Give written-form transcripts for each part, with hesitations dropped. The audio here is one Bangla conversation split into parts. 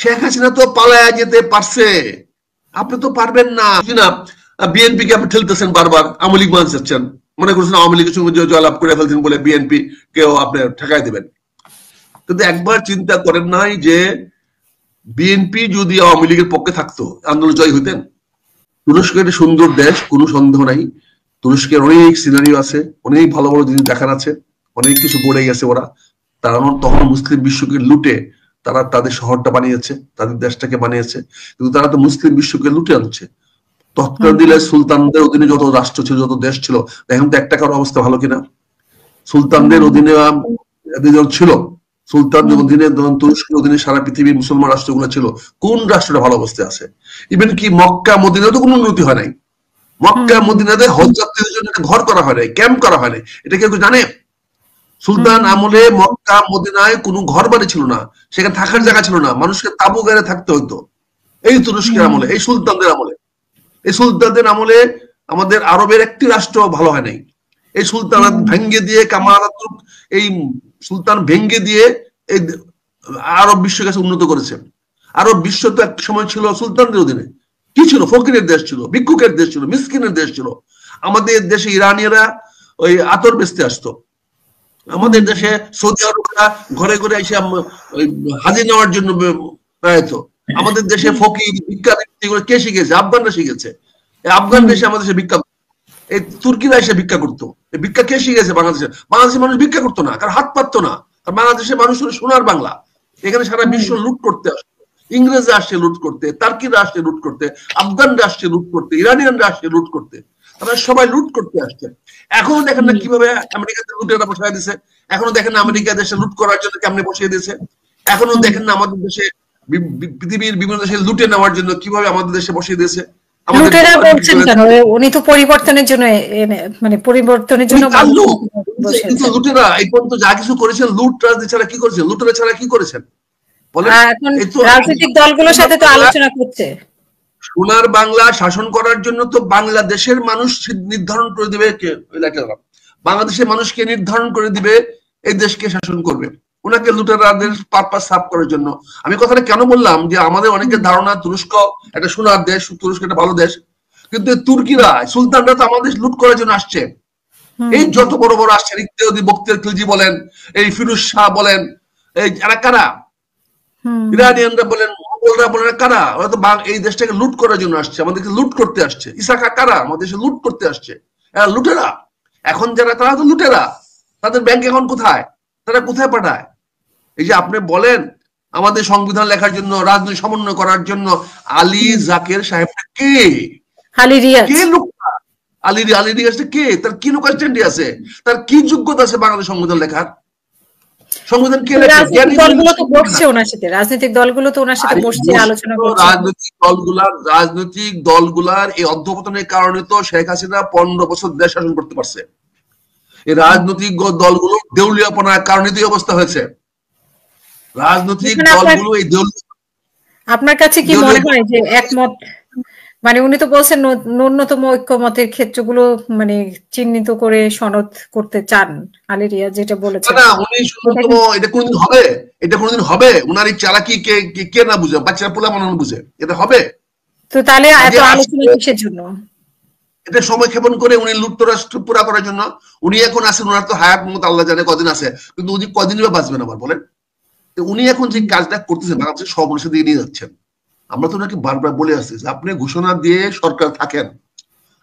শেখ হাসিনা তো পালায়া যেতে পারছে, আপনি তো পারবেন না। বিএনপি কে আপনি ঠেলতেছেন বারবার, আওয়ামী লীগ মানছেন, মনে করছেন আওয়ামী লীগের সঙ্গে জয়লাভ করে ফেলছেন বলে বিএনপি কেও আপনি ঠেকাই দেবেন। কিন্তু একবার চিন্তা করেন নাই যে বিএনপি যদি আওয়ামী লীগের পক্ষে থাকতো আন্দোলন জয় হইতেন? তুরস্ক একটা সুন্দর দেশ, কোনো সন্দেহ নাই। তুরস্কের অনেক সিনারিও আছে, অনেক ভালো ভালো জিনিস দেখার আছে, অনেক কিছু গড়ে গেছে ওরা। তারা তখন মুসলিম বিশ্বকে লুটে তারা তাদের শহরটা বানিয়েছে, তাদের দেশটাকে বানিয়েছে, কিন্তু তারা তো মুসলিম বিশ্বকে লুটে আনছে। তৎকাল দিলে সুলতানদের অধীনে যত রাষ্ট্র ছিল, যত দেশ ছিল, এখন তো একটা কারো অবস্থা ভালো কিনা? সুলতানদের অধীনে ছিল, সুলতানদের অধীনে, তুরস্কের অধীনে সারা পৃথিবীর মুসলমান রাষ্ট্রগুলো ছিল, কোন রাষ্ট্রটা ভালো অবস্থায় আছে? ইভেন কি মক্কা মদিনায় তো কোনো উন্নতি হয় নাই। মক্কা মদিনাতে হজ যাত্রীদের জন্য ঘর করা হয় নাই, ক্যাম্প করা হয় নাই, এটা কেউ জানে? সুলতান আমলে মক্কা মদিনায় কোনো ঘর বাড়ি ছিল না, সেখানে থাকার জায়গা ছিল না, মানুষকে তাবু গাড়ে থাকতে হতো। এই তুরস্কের আমলে, এই সুলতানদের আমলে, এই সুলতানদের আমলে আমাদের আরবের একটি রাষ্ট্র ভালো হয় নাই। এই সুলতানাত ভেঙ্গে দিয়ে কামাল আতাতুর্ক এই সুলতান ভেঙ্গে দিয়ে এই আরব বিশ্বকে উন্নত করেছেন। আরব বিশ্ব তো একটা সময় ছিল সুলতানদের অধীনে, কি ছিল? ফকিরের দেশ ছিল, ভিক্ষুকের দেশ ছিল, মিসকিনের দেশ ছিল। আমাদের দেশে ইরানিয়ারা ওই আতর বেচতে আসতো, আমাদের দেশে সৌদি আরবরা ঘরে ঘরে এসে হাজির নেওয়ার জন্য প্রয়াত। আমাদের দেশে ফকির ভিক্ষা কে শিখেছে? আফগানরা শিখেছে। আফগান দেশে আমাদের দেশে ভিক্ষা, এই তুর্কিরা এসে ভিক্ষা করতো। ভিক্ষা কে শিখেছে? বাংলাদেশে। বাংলাদেশের মানুষ ভিক্ষা করতো না, কারণ হাত পাততো না। কারণ বাংলাদেশের মানুষ হলো সোনার বাংলা, এখানে সারা বিশ্ব লুট করতে আসতো। ইংরেজরা আসছে লুট করতে, তার্কিরা আসছে লুট করতে, আফগানরা আসছে লুট করতে, ইরানিয়ানরা আসছে লুট করতে, তারা সবাই লুট করতে আসছে। এখনো দেখেন না কিভাবে আমেরিকাতে লুটেরা বসায় দিছে? এখনো দেখেন না আমেরিকা দেশে লুট করার জন্য কেমনে বসিয়ে দিয়েছে? এখনো দেখেন না আমাদের দেশে পৃথিবীর বিভিন্ন দেশে লুটে নেওয়ার জন্য কিভাবে আমাদের দেশে বসিয়ে দিয়েছে? লুটেরা বলছেন কেন? উনি তো পরিবর্তনের জন্য, মানে পরিবর্তনের জন্য কিন্তু লুটেরা এই পর্যন্ত যা কিছু করেছেন, লুট রাজনীতি ছাড়া কি করেছেন? লুটেরা ছাড়া কি করেছেন বলেন? রাজনৈতিক দলগুলোর সাথে তো আলোচনা করছে। সোনার বাংলা শাসন করার জন্য তো বাংলাদেশের মানুষ নির্ধারণ করে দিবে, বাংলাদেশের মানুষকে নির্ধারণ করে দিবে এই দেশকে শাসন করবে, ওনাকে লুটেরাদের পারপাস সার্ভ করার জন্য। আমি কথাটা কেন বললাম যে আমাদের অনেকের ধারণা তুরস্ক একটা সোনার দেশ, তুরস্ক একটা ভালো দেশ, কিন্তু তুর্কিরা, সুলতানরা তো আমাদের লুট করার জন্য আসছে। এই যত বড় বড় আসছে, ইকতেদি বখতিয়ার খিলজি বলেন, এই ফিরোজ শাহ বলেন, এই এরা কারা? ইরানিয়ানরা বলেন, মোগলরা বলেন, কারা? ওরা তো এই দেশটাকে লুট করার জন্য আসছে, আমাদেরকে লুট করতে আসছে। ইসাকা কারা? আমাদের দেশে লুট করতে আসছে, এরা লুটেরা। এখন যারা, তারা তো লুটেরা, তাদের ব্যাংক অ্যাকাউন্ট কোথায়? তারা কোথায় পাঠায়? এই যে আপনি বলেন আমাদের সংবিধান লেখার জন্য, রাজনৈতিক সমন্বয় করার জন্য আলী জাকের সাহেবটা কে? কে লোকটা? আলী রিয়াজটা কে? তার কি লোক স্ট্যান্ডে আছে? তার কি যোগ্যতা আছে বাংলাদেশ সংবিধান লেখার? সংবিধান কে লেখে? রাজনৈতিক দলগুলো তো ওনার সাথে বসছে, আলোচনা করছে। রাজনৈতিক দলগুলার এই অধঃপতনের কারণে তো শেখ হাসিনা 15 বছর দেশ শাসন করতে পারছে। এই রাজনৈতিক দলগুলো দেউলিয়াপনার কারণে তো অবস্থা হয়েছে। রাজনৈতিক দলগুলো এই আপনার কাছে কি মনে হয় যে একমত, মানে উনি তো বলছেন ন্যূনতম ঐক্যমতের ক্ষেত্রগুলো মানে চিহ্নিত করে সনদ করতে চান, আলী রিয়াজ যেটা বলেছেন। না, উনি ন্যূনতম, এটা কোনদিন হবে? এটা কোনদিন হবে? উনার এই চালাকি কে না বুঝে? বাচ্চারা পোলা মানুষ বুঝে এটা হবে? তো তাহলে এত আলোচনা কিসের জন্য? এটা সময় ক্ষেপণ করে উনি লুটতরাষ্ট্র পুরা করার জন্য। উনি এখন আছেন, ওনার তো হায়াত মত আল্লাহ জানে কদিন আছে, কিন্তু উনি কদিনই বা বাঁচবেন আবার বলেন? উনি এখন যে কাজটা করতেছেন, বাংলাদেশের সব মানুষের দিকে নিয়ে যাচ্ছেন। আমরা তো ওনাকে বারবার বলে আসছি যে আপনি ঘোষণা দিয়ে সরকার থাকেন।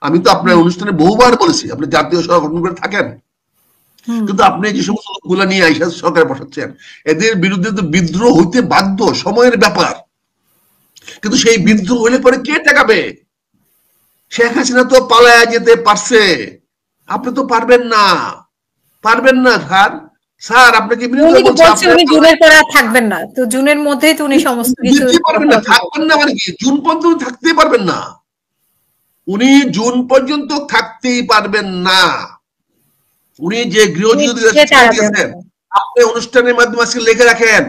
আমি তো আপনার অনুষ্ঠানে বহুবার বলেছি আপনি জাতীয় সরকার গঠন করে থাকেন, কিন্তু আপনি যে সমস্ত লোকগুলা নিয়ে আইসা সরকার বসাচ্ছেন, এদের বিরুদ্ধে তো বিদ্রোহ হইতে বাধ্য, সময়ের ব্যাপার। কিন্তু সেই বিদ্রোহ হইলে পরে কে ঠেকাবে? শেখ হাসিনা তো পালায়া যেতে পারছে, আপনি তো পারবেন না, পারবেন না স্যার। স্যার আপনাকে জুনের পরে থাকবেন না, তো জুনের মধ্যেই তো উনি সমস্ত কিছু পারবেন না। থাকবেন না মানে কি? জুন পর্যন্ত থাকতেই পারবেন না। উনি জুন পর্যন্ত থাকতেই পারবেন না। উনি যে গৃহযুদ্ধ দিয়েছেন, আপনি অনুষ্ঠানের মাধ্যমে আজকে লিখে রাখেন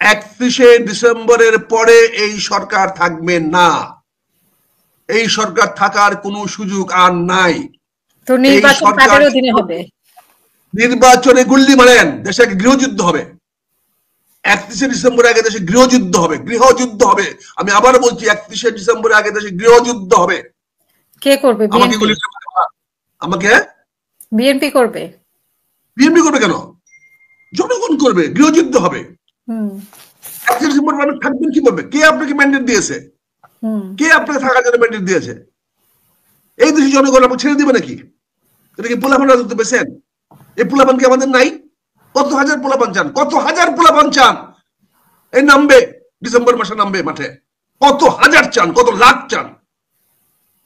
31শে ডিসেম্বরের পরে এই সরকার থাকবে না। এই সরকার থাকার কোনো সুযোগ আর নাই। তো নির্বাচন কাদের অধীনে হবে? নির্বাচনে গুল্লি মারেন, দেশে গৃহযুদ্ধ হবে। 31শে ডিসেম্বরের আগে দেশে গৃহযুদ্ধ হবে, গৃহযুদ্ধ হবে। আমি আবার বলছি 31শে ডিসেম্বরের আগে দেশে গৃহযুদ্ধ হবে। কে করবে? আমাকে আমাকে বিএনপি করবে? বিএনপি করবে কেন? জনগণ করবে, গৃহযুদ্ধ হবে। 31শে ডিসেম্বর মানে থাকবেন কিভাবে? কে আপনাকে ম্যান্ডেট দিয়েছে? কে আপনাকে থাকার জন্য ম্যান্ডেট দিয়েছে? এই দেশে জনগণ আপনাকে ছেড়ে দিবে নাকি? এটা কি পোলাপান রাজত্ব পেয়েছেন? এই পোলাপান কি আমাদের নাই? কত হাজার পোলাপান চান, কত হাজার পোলাপান চান এই নামবে, ডিসেম্বর মাসে নামবে মাঠে, কত হাজার চান, কত লাখ চান।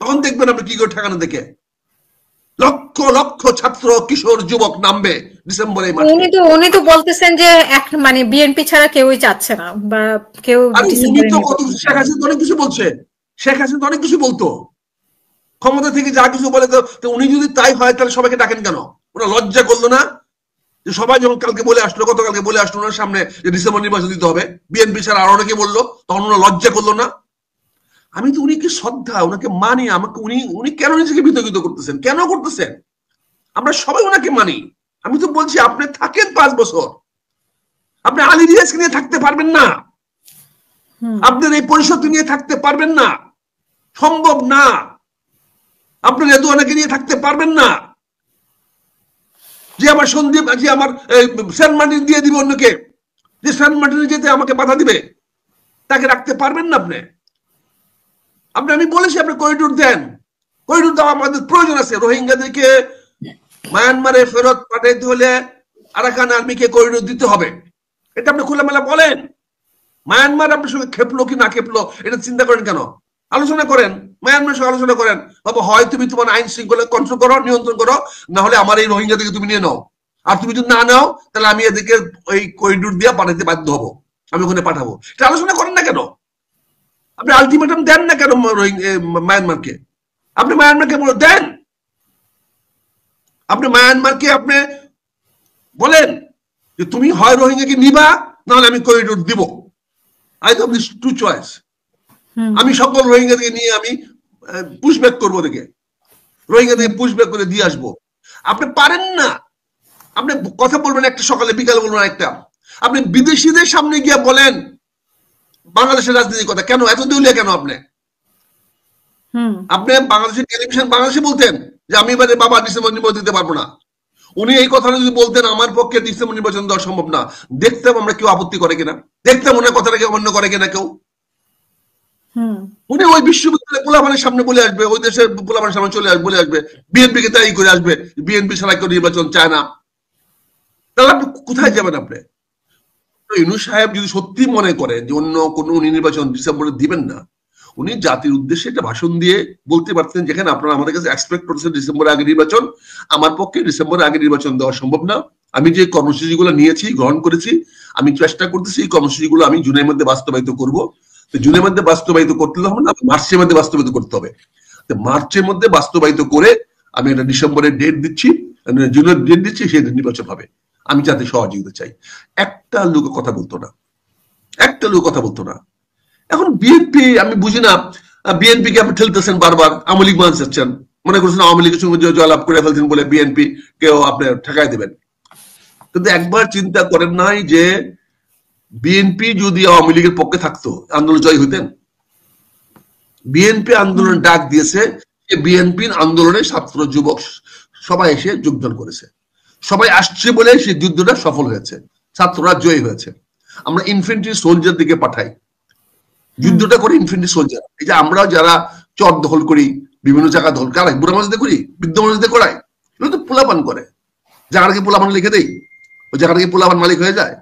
তখন দেখবেন আপনি কি করে ঠেকানো দেখে লক্ষ লক্ষ ছাত্র কিশোর যুবক নামবে ডিসেম্বরে মাঠে। উনি তো বলতেছেন যে মানে বিএনপি ছাড়া কেউই চাচ্ছে না বা কেউ। শেখ হাসিনা অনেক কিছু বলছে, শেখ হাসিনা অনেক কিছু বলতো, ক্ষমতা থেকে যা কিছু বলে। তো উনি যদি তাই হয় তাহলে সবাইকে ডাকেন কেন? ওরা লজ্জা করলো না যে সবাই যখন কালকে বলে আসলো, গতকালকে বলে আসলো ওনার সামনে যে ডিসেম্বর নির্বাচন দিতে হবে, বিএনপি ছাড়া আর অনেকে বললো, তখন ওনারা লজ্জা করলো না? আমি তো উনিকে শ্রদ্ধা, ওনাকে মানি। আমাকে উনি কেন নিজেকে বিতর্কিত করতেছেন? কেন করতেছেন? আমরা সবাই ওনাকে মানি। আমি তো বলছি আপনি থাকেন 5 বছর, আপনি আলী রিয়াজকে নিয়ে থাকতে পারবেন না, আপনার এই পরিষদ নিয়ে থাকতে পারবেন না, সম্ভব না। আপনি রেদওয়ানকে নিয়ে থাকতে পারবেন না, যে আমার সন্দীপ, যে আমার সেন্ট মার্টিন দিয়ে দিবে অন্যকে, যে সেন্ট মার্টিনে যেতে আমাকে বাধা দিবে, তাকে রাখতে পারবেন না আপনি। আমি বলেছি আপনি করিডোর দেন, করিডোর দেওয়া আমাদের প্রয়োজন আছে। রোহিঙ্গাদেরকে মায়ানমারে ফেরত পাঠাইতে হলে আরাকান আর্মিকে করিডোর দিতে হবে, এটা আপনি খোলামেলা বলেন। মায়ানমার আপনার সঙ্গে খেপলো কি না খেপলো এটা চিন্তা করেন কেন? আলোচনা করেন, মায়ানমারের সঙ্গে আলোচনা করেন। বাবা হয় তুমি তোমার আইন শৃঙ্খলা কন্ট্রোল করো, নিয়ন্ত্রণ করো, না হলে আমার এই রোহিঙ্গা থেকে তুমি নিয়ে নাও। আর তুমি যদি না নাও তাহলে আমি এদেরকে ওই করিডোর দিয়ে পাঠাতে বাধ্য হবো, আমি ওখানে পাঠাবো। এটা আলোচনা করেন না কেন? আপনি আলটিমেটাম দেন না কেন মায়ানমারকে? আপনি মায়ানমারকে দেন, আপনি মায়ানমারকে আপনি বলেন যে তুমি হয় রোহিঙ্গাকে নিবা, নাহলে আমি করিডোর দিব। I have this two choice. আমি সকল রোহিঙ্গাদেরকে নিয়ে আমি পুশব্যাক করবো, দেখে রোহিঙ্গাদেরকে পুশব্যাক করে দিয়ে আসবো। আপনি পারেন না, আপনি কথা বলবেন একটা, সকালে বিকালে বলবেন একটা। আপনি বিদেশিদের সামনে গিয়ে বলেন বাংলাদেশের রাজনীতির কথা। কেন এত দেউলিয়া কেন আপনি? আপনি বাংলাদেশের টেলিভিশন বাংলাদেশে বলতেন যে আমি এবারে বাবা ডিসেম্বর নির্বাচন দিতে পারবো না। উনি এই কথাটা যদি বলতেন আমার পক্ষে ডিসেম্বর নির্বাচন দেওয়া সম্ভব না, দেখতাম আমরা কেউ আপত্তি করে কিনা, দেখতাম ওনার কথাটাকে অমান্য করে কিনা কেউ। উনি ওই বিশ্ববিদ্যালয় পোলাপানের সামনে বলে আসবে, ওই দেশের পোলাপানের সামনে চলে আসবে, বলে আসবে বিএনপি কে তাই করে আসবে, বিএনপি ছাড়া কেউ নির্বাচন চায় না। তাহলে আপনি কোথায় যাবেন? আপনি ইউনূস সাহেব যদি সত্যি মনে করেন যে অন্য কোন উনি নির্বাচন ডিসেম্বরে দিবেন না, উনি জাতির উদ্দেশ্যে একটা ভাষণ দিয়ে বলতে পারতেন যেখানে আপনারা আমাদের কাছে এক্সপেক্ট করছেন ডিসেম্বরের আগে নির্বাচন, আমার পক্ষে ডিসেম্বরের আগে নির্বাচন দেওয়া সম্ভব না। আমি যে কর্মসূচিগুলো নিয়েছি, গ্রহণ করেছি, আমি চেষ্টা করতেছি এই কর্মসূচিগুলো আমি জুনের মধ্যে বাস্তবায়িত করব। জুনের মধ্যে বাস্তবায়িত করতে হবে না, মার্চের মধ্যে বাস্তবায়িত করতে হবে। মার্চের মধ্যে বাস্তবায়িত করে আমি একটা ডিসেম্বরের ডেট দিচ্ছি, জুনের ডেট দিচ্ছি, সেই নির্বাচন হবে। আমি যাতে সহযোগিতা চাই। একটা লোক কথা বলতো না, একটা লোক কথা বলতো না। এখন বিএনপি, আমি বুঝি না বিএনপি কে আপনি ঠেলতেছেন বারবার, আওয়ামী লীগ মান চাচ্ছেন, মনে করছেন আওয়ামী লীগের সঙ্গে জয়লাভ করে ফেলছেন বলে বিএনপি কেও আপনি ঠেকাই দেবেন। কিন্তু একবার চিন্তা করেন নাই যে বিএনপি যদি আওয়ামী লীগের পক্ষে থাকতো আন্দোলন জয় হইতেন? বিএনপি আন্দোলন ডাক দিয়েছে, বিএনপির আন্দোলনে ছাত্র যুবক সবাই এসে যোগদান করেছে, সবাই আসছে বলে সেই যুদ্ধটা সফল হয়েছে, ছাত্ররা জয়ী হয়েছে। আমরা ইনফেন্ট্রি সোলজার দিকে পাঠাই, যুদ্ধটা করে ইনফেন্ট্রি সোলজার। এই যে আমরা যারা চর দখল করি, বিভিন্ন জায়গা দখল কারাই, বুড়া মসজিদে করি, বৃদ্ধ মসজিদে করাই, এগুলো তো পোলাপান করে। জায়গাটাকে পোলাপান লিখে দেই, ওই জায়গাটাকে পোলাপান মালিক হয়ে যায়।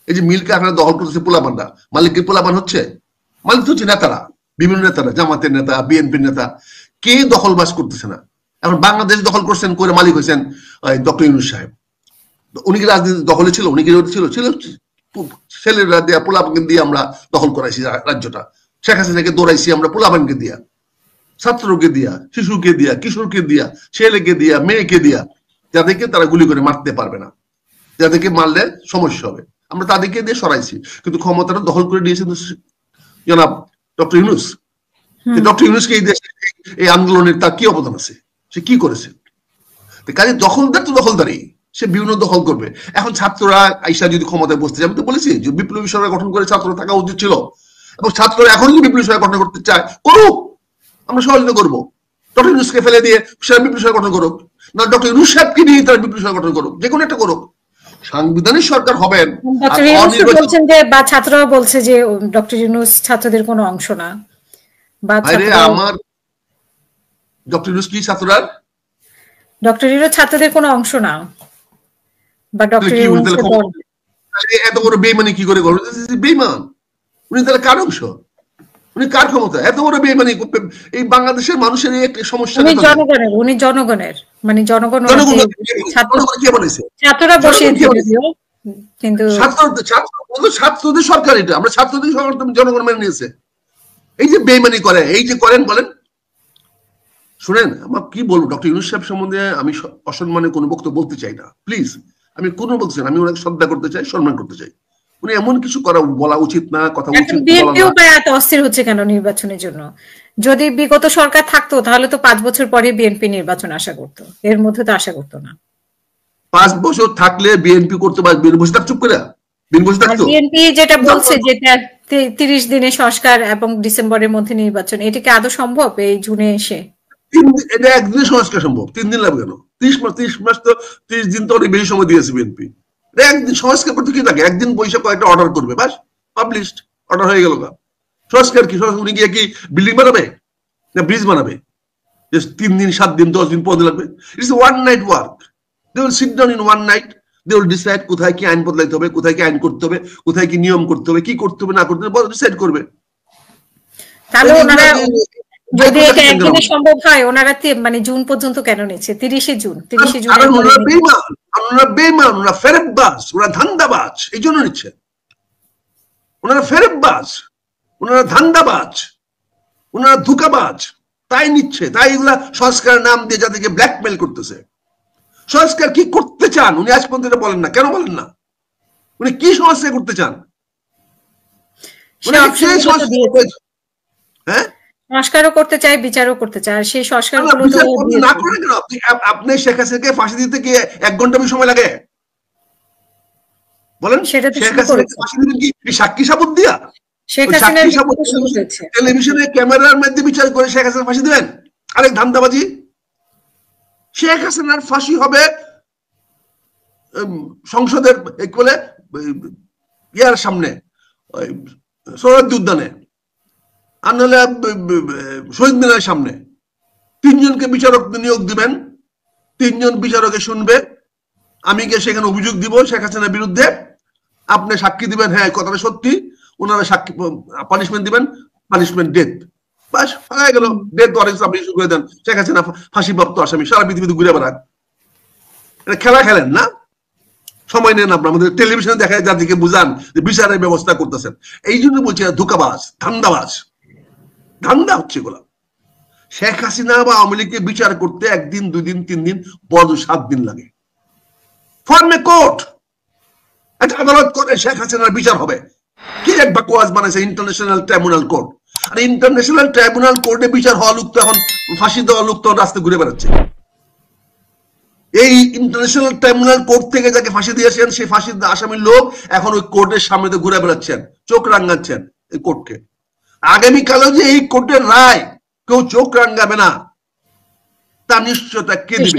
এই যে মিলকে আপনারা দখল করতেছে পোলাপানরা, মালিককে পোলাপান হচ্ছে? মালিক হচ্ছে নেতারা, বিভিন্ন নেতারা, জামাতের নেতা, বিএনপির নেতা। কে দখলবাস করতেছে না? এখন বাংলাদেশ দখল করছেন, করে মালিক হয়েছেন ডক্টর ইউনূস সাহেব। উনি কি রাজনীতি দখলে ছিল? উনি কি ছিল? ছেলেরা দিয়া, পোলাপানকে দিয়ে আমরা দখল করাইছি রাজ্যটা। শেখ হাসিনাকে দৌড়াইছি আমরা পোলাপানকে দিয়া, ছাত্রকে দিয়া, শিশুকে দিয়া, কিশোরকে দিয়া, ছেলেকে দিয়া, মেয়েকে দিয়া, যাদেরকে তারা গুলি করে মারতে পারবে না, যাদেরকে মারলে সমস্যা হবে, আমরা তাদেরকে দিয়ে সরাইছি। কিন্তু ক্ষমতাটা দখল করে দিয়েছেন জনাব ডক্টর ইউনূস। ডক্টর ইউনূসকে এই দেশে এই আন্দোলনের তার কি অবদান আছে? সে কি করেছে? কাজে দখলদার তো দখলদারি, সে বিভিন্ন দখল করবে। এখন ছাত্ররা আইসা যদি ক্ষমতায় বসতে চায়, আমি তো বলেছি যে বিপ্লবী সরকার গঠন করে ছাত্ররা থাকা উচিত ছিল, এবং ছাত্ররা এখন যদি বিপ্লবী সরকার গঠন করতে চায় করুক, আমরা সহযোগিতা করবো। ডক্টর ইউনূসকে ফেলে দিয়ে সে বিপ্লবী সরকার গঠন করুক, না ডক্টর ইউনূস সাহেবকে নিয়ে তারা বিপ্লবী সরকার গঠন করুক, যে কোনো একটা করুক। সাংবিধানিক সরকার হবেন। বলছেন যে, বা ছাত্ররা বলছে যে ডক্টর ইউনূস ছাত্রদের কোনো অংশ না, বা আমার ডক্টর ইউনূস কি ছাত্ররা, ডক্টর ইউনূস ছাত্রদের কোনো অংশ না, বা ডক্টর ইউনূস এত বড় বেইমানি কি করে করবেন? বেইমান উনি, তাহলে কার অংশ? উনি কার ক্ষমতা? এত বড় বেইমানি এই বাংলাদেশের মানুষের এই একটা সমস্যা। উনি জনগণের, মানে জনগণ ছাত্ররা বসিয়েছে, কিন্তু ছাত্রদের সরকার, এটা আমরা ছাত্রদের সরকার জনগণ মেনে নিয়েছে। এই যে বেইমানি করে, এই যে করেন বলেন। শুনেন, আমার কি বলবো, ডক্টর ইউনূস সাহেব সম্বন্ধে আমি অসম্মানে কোনো বক্তব্য বলতে চাই না, প্লিজ। আমি কোনো বলছি না, আমি ওনাকে শ্রদ্ধা করতে চাই, সম্মান করতে চাই। উনি এমন কিছু করা বলা উচিত না, কথা উচিত। বিএনপিও এত অস্থির হচ্ছে কেন নির্বাচনের জন্য? যদি বিগত সরকার থাকতো তাহলে তো 5 বছর পরে বিএনপি নির্বাচন আশা করতো, এর মধ্যে তো আশা করতো না। 5 বছর থাকলে বিএনপি করতে পারবে? বিএনপি চুপ করে বিএনপি যেটা বলছে যে 30 দিনে সংস্কার এবং ডিসেম্বরের মধ্যে নির্বাচন, এটা কি আদৌ সম্ভব এই জুনে এসে? এটা একদিনে সংস্কার সম্ভব, 3 দিন লাগবে কেন? 30 মাস তো 30 দিন তো অনেক বেশি সময় দিয়েছে বিএনপি। একদিন সংস্কার করতে কি লাগে? একদিন বৈশাখ কয়েকটা অর্ডার করবে, বাস, পাবলিশড, অর্ডার হয়ে গেল। সংস্কার কি? উনি গিয়ে কি বিল্ডিং বানাবে না ব্রিজ বানাবে? 3 দিন, 7 দিন, 10 দিন, 15 দিন লাগবে? It's one night work. They will sit down in one night, they will decide কোথায় কি আইন বদলাইতে হবে, কোথায় কি আইন করতে হবে, কোথায় কি নিয়ম করতে হবে, কি করতে হবে না করতে হবে, ডিসাইড করবে। তাহলে ওনারা যদি এটা একদিনে সম্ভব হয়, ওনারা মানে জুন পর্যন্ত কেন নিচ্ছে? 30 জুন। ওনারা বেঈমান, ওনারা ফেরেববাজ, ওনারা ধান্দাবাজ, এই জন্য নিচ্ছে। ওনারা ফেরেববাজ, ওনারা ধান্দাবাজ, ওনারা ধোঁকাবাজ, তাই নিচ্ছে। তাই এগুলা সংস্কার নাম দিয়ে যাদেরকে ব্ল্যাকমেল করতেছে। সংস্কার কি করতে চান উনি আজ পর্যন্ত বলেন না, কেন বলেন না? উনি কি সংস্কার করতে চান? হ্যাঁ, সংস্কারও করতে চাই, বিচারও করতে চাই, আর সেই সংস্কারগুলো না করেন কেন? আপনি শেখ হাসিনাকে ফাঁসি দিতে কি 1 ঘন্টা সময় লাগে বলেন? শেখ হাসিনাকে ফাঁসি দিবেন কি সাক্ষী সাবুত দিয়া? টেলিভিশনে ক্যামেরার মধ্যে বিচার করে শেখ হাসিনা ফাঁসি দিবেন? আরেক ধান্দাবাজি। শেখ হাসিনার ফাঁসি হবে সংসদের বলে ইয়ার সামনে, সোহরাওয়ার্দী উদ্যানে, আর নাহলে শহীদ মিনারের সামনে। 3 জনকে বিচারক নিয়োগ দিবেন, 3 জন বিচারকে শুনবে। আমি গিয়ে সেখানে অভিযোগ দিব শেখ হাসিনার বিরুদ্ধে, আপনি সাক্ষী দিবেন, হ্যাঁ কথাটা সত্যি, ওনারা সাক্ষী পানিশমেন্ট দিবেন, পানিশমেন্ট ডেথ, বাস হয়ে গেল। ডেথ ওয়ারেন্ট আপনি ইস্যু করে দেন, শেখ হাসিনা ফাঁসিপ্রাপ্ত আসামি, সারা পৃথিবীতে ঘুরে বেড়ান। এটা খেলা খেলেন না, সময় নেন আপনার। আমাদের টেলিভিশনে দেখায় জাতিকে বুঝান যে বিচারের ব্যবস্থা করতেছেন। এই জন্য বলছি ধোঁকাবাজ, ধান্দাবাজ, ধান্দা হচ্ছে এগুলা। শেখ হাসিনা বা আওয়ামী লীগকে বিচার করতে 1 দিন, 2 দিন, 3 দিন, বড় 7 দিন লাগে। ফর্মে কোর্ট, একটা আদালত করে শেখ হাসিনার বিচার হবে। কি এক বাকওয়াজ বানাইছে ইন্টারন্যাশনাল ট্রাইব্যুনাল কোর্ট। আর ইন্টারন্যাশনাল ট্রাইব্যুনাল কোর্টে বিচার হওয়া লোক তো এখন, ফাঁসি দেওয়া লোক তো রাস্তায় ঘুরে বেড়াচ্ছে। এই ইন্টারন্যাশনাল ট্রাইব্যুনাল কোর্ট থেকে যাকে ফাঁসি দিয়েছেন, সেই ফাঁসি আসামির লোক এখন ওই কোর্টের সামনে ঘুরে বেড়াচ্ছেন, চোখ রাঙাচ্ছেন এই কোর্টকে। আগামীকালও যে এই কোর্টের রায় কেউ চোখ রাঙাবে না, তার নিশ্চয়তা কে দিবে?